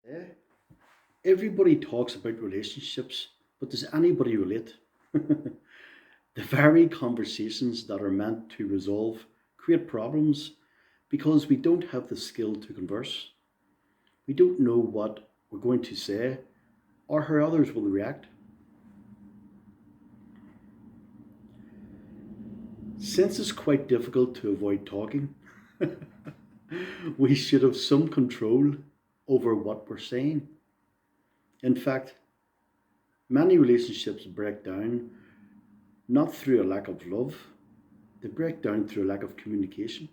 Eh? Everybody talks about relationships, but does anybody relate? The very conversations that are meant to resolve create problems because we don't have the skill to converse. We don't know what we're going to say or how others will react. Since it's quite difficult to avoid talking, we should have some control over what we're saying. In fact, many relationships break down not through a lack of love, they break down through a lack of communication.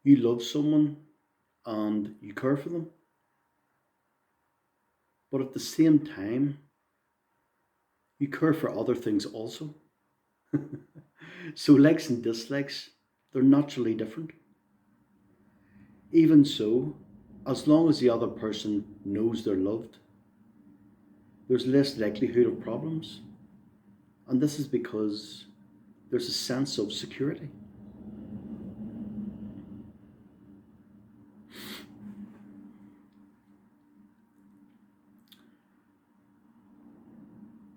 You love someone and you care for them, but at the same time, you care for other things also. So, likes and dislikes, they're naturally different. Even so, as long as the other person knows they're loved, there's less likelihood of problems. And this is because there's a sense of security.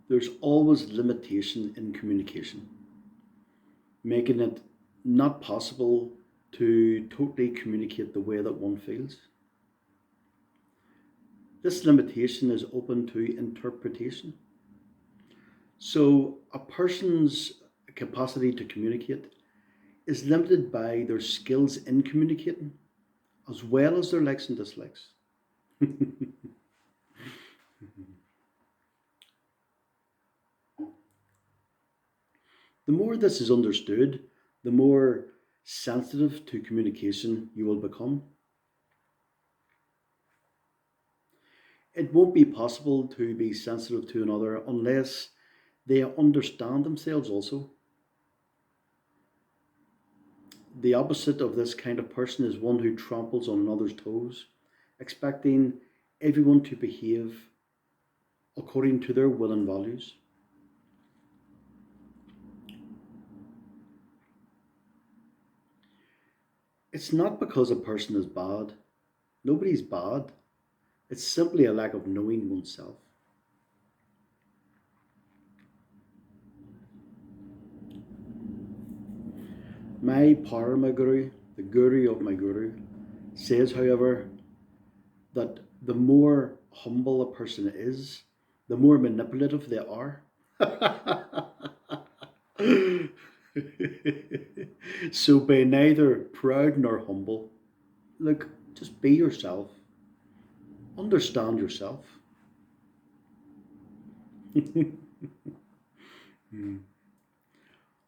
There's always limitation in communication, making it not possible to totally communicate the way that one feels. This limitation is open to interpretation. So, a person's capacity to communicate is limited by their skills in communicating as well as their likes and dislikes. The more this is understood, the more sensitive to communication you will become. It won't be possible to be sensitive to another unless they understand themselves also. The opposite of this kind of person is one who tramples on another's toes, expecting everyone to behave according to their will and values. It's not because a person is bad. Nobody's bad. It's simply a lack of knowing oneself. My Parama Guru, the Guru of my Guru, says, however, that the more humble a person is, the more manipulative they are. So be neither proud nor humble. Look, just be yourself. Understand yourself.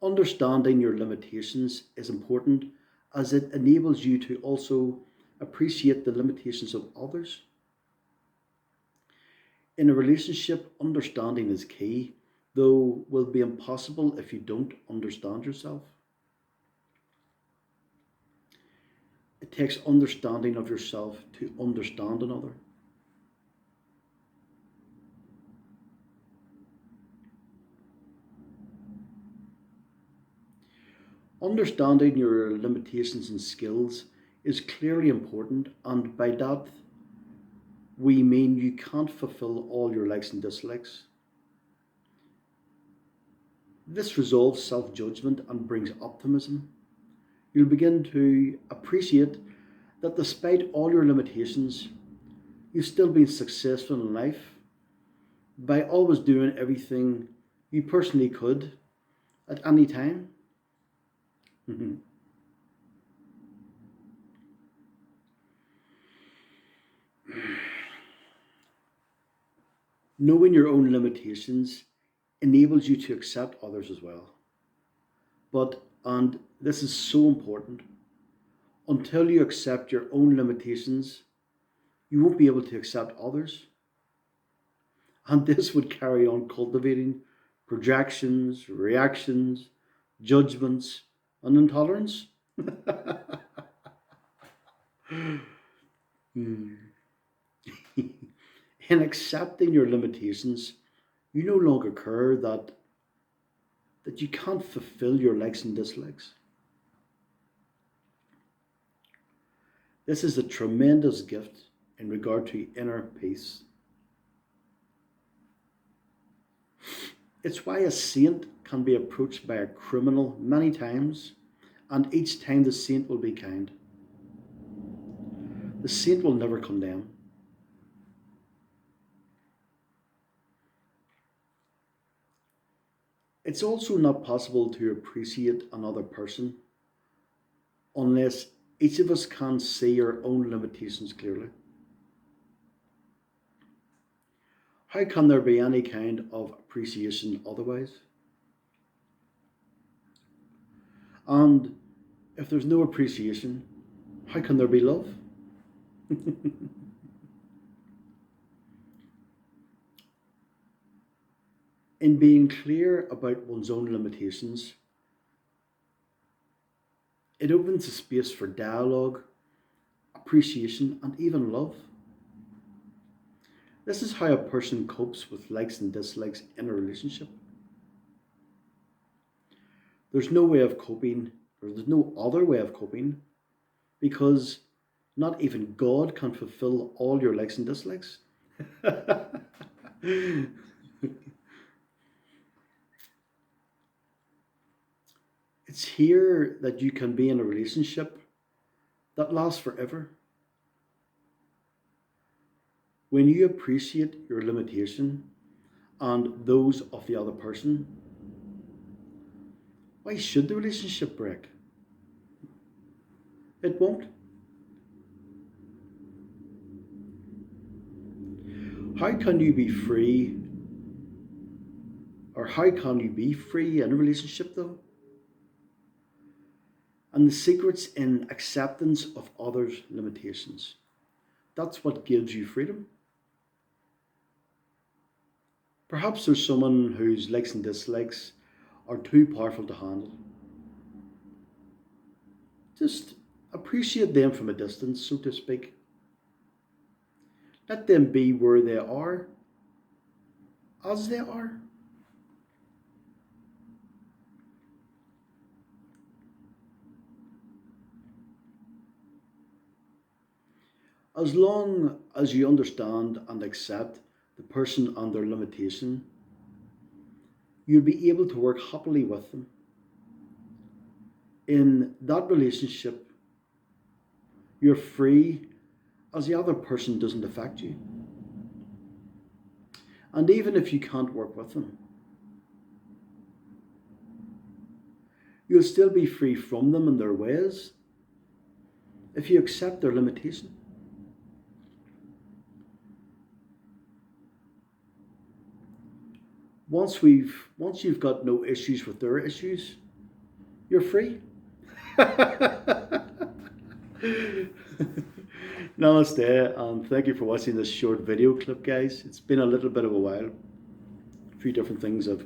Understanding your limitations is important as it enables you to also appreciate the limitations of others. In a relationship, understanding is key, though will be impossible if you don't understand yourself. It takes understanding of yourself to understand another. Understanding your limitations and skills is clearly important, and by that we mean you can't fulfill all your likes and dislikes. This resolves self judgment and brings optimism. You'll begin to appreciate that despite all your limitations, you've still been successful in life by always doing everything you personally could at any time. Knowing your own limitations enables you to accept others as well. But, and this is so important, until you accept your own limitations, you won't be able to accept others. And this would carry on cultivating projections, reactions, judgments, and intolerance. Hmm. In accepting your limitations, you no longer care that that you can't fulfill your likes and dislikes. This is a tremendous gift in regard to inner peace. It's why a saint can be approached by a criminal many times, and each time the saint will be kind. The saint will never condemn. It's also not possible to appreciate another person unless each of us can see our own limitations clearly. How can there be any kind of appreciation otherwise? And if there's no appreciation, how can there be love? In being clear about one's own limitations, it opens a space for dialogue, appreciation, and even love. This is how a person copes with likes and dislikes in a relationship. There's no way of coping, or there's no other way of coping, because not even God can fulfill all your likes and dislikes. It's here that you can be in a relationship that lasts forever. When you appreciate your limitation and those of the other person, why should the relationship break? It won't. How can you be free, or how can you be free in a relationship though? And the secret's in acceptance of others' limitations. That's what gives you freedom. Perhaps there's someone whose likes and dislikes are too powerful to handle. Just appreciate them from a distance, so to speak. Let them be where they are, as they are. As long as you understand and accept the person and their limitation, you'll be able to work happily with them. In that relationship, you're free as the other person doesn't affect you. And even if you can't work with them, you'll still be free from them and their ways if you accept their limitation. Once you've got no issues with their issues, you're free. Namaste, and thank you for watching this short video clip, guys. It's been a little bit of a while. A few different things have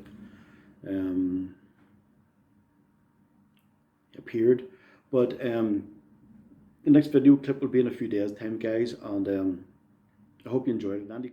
appeared, but the next video clip will be in a few days' time, guys, and I hope you enjoyed it. Andy.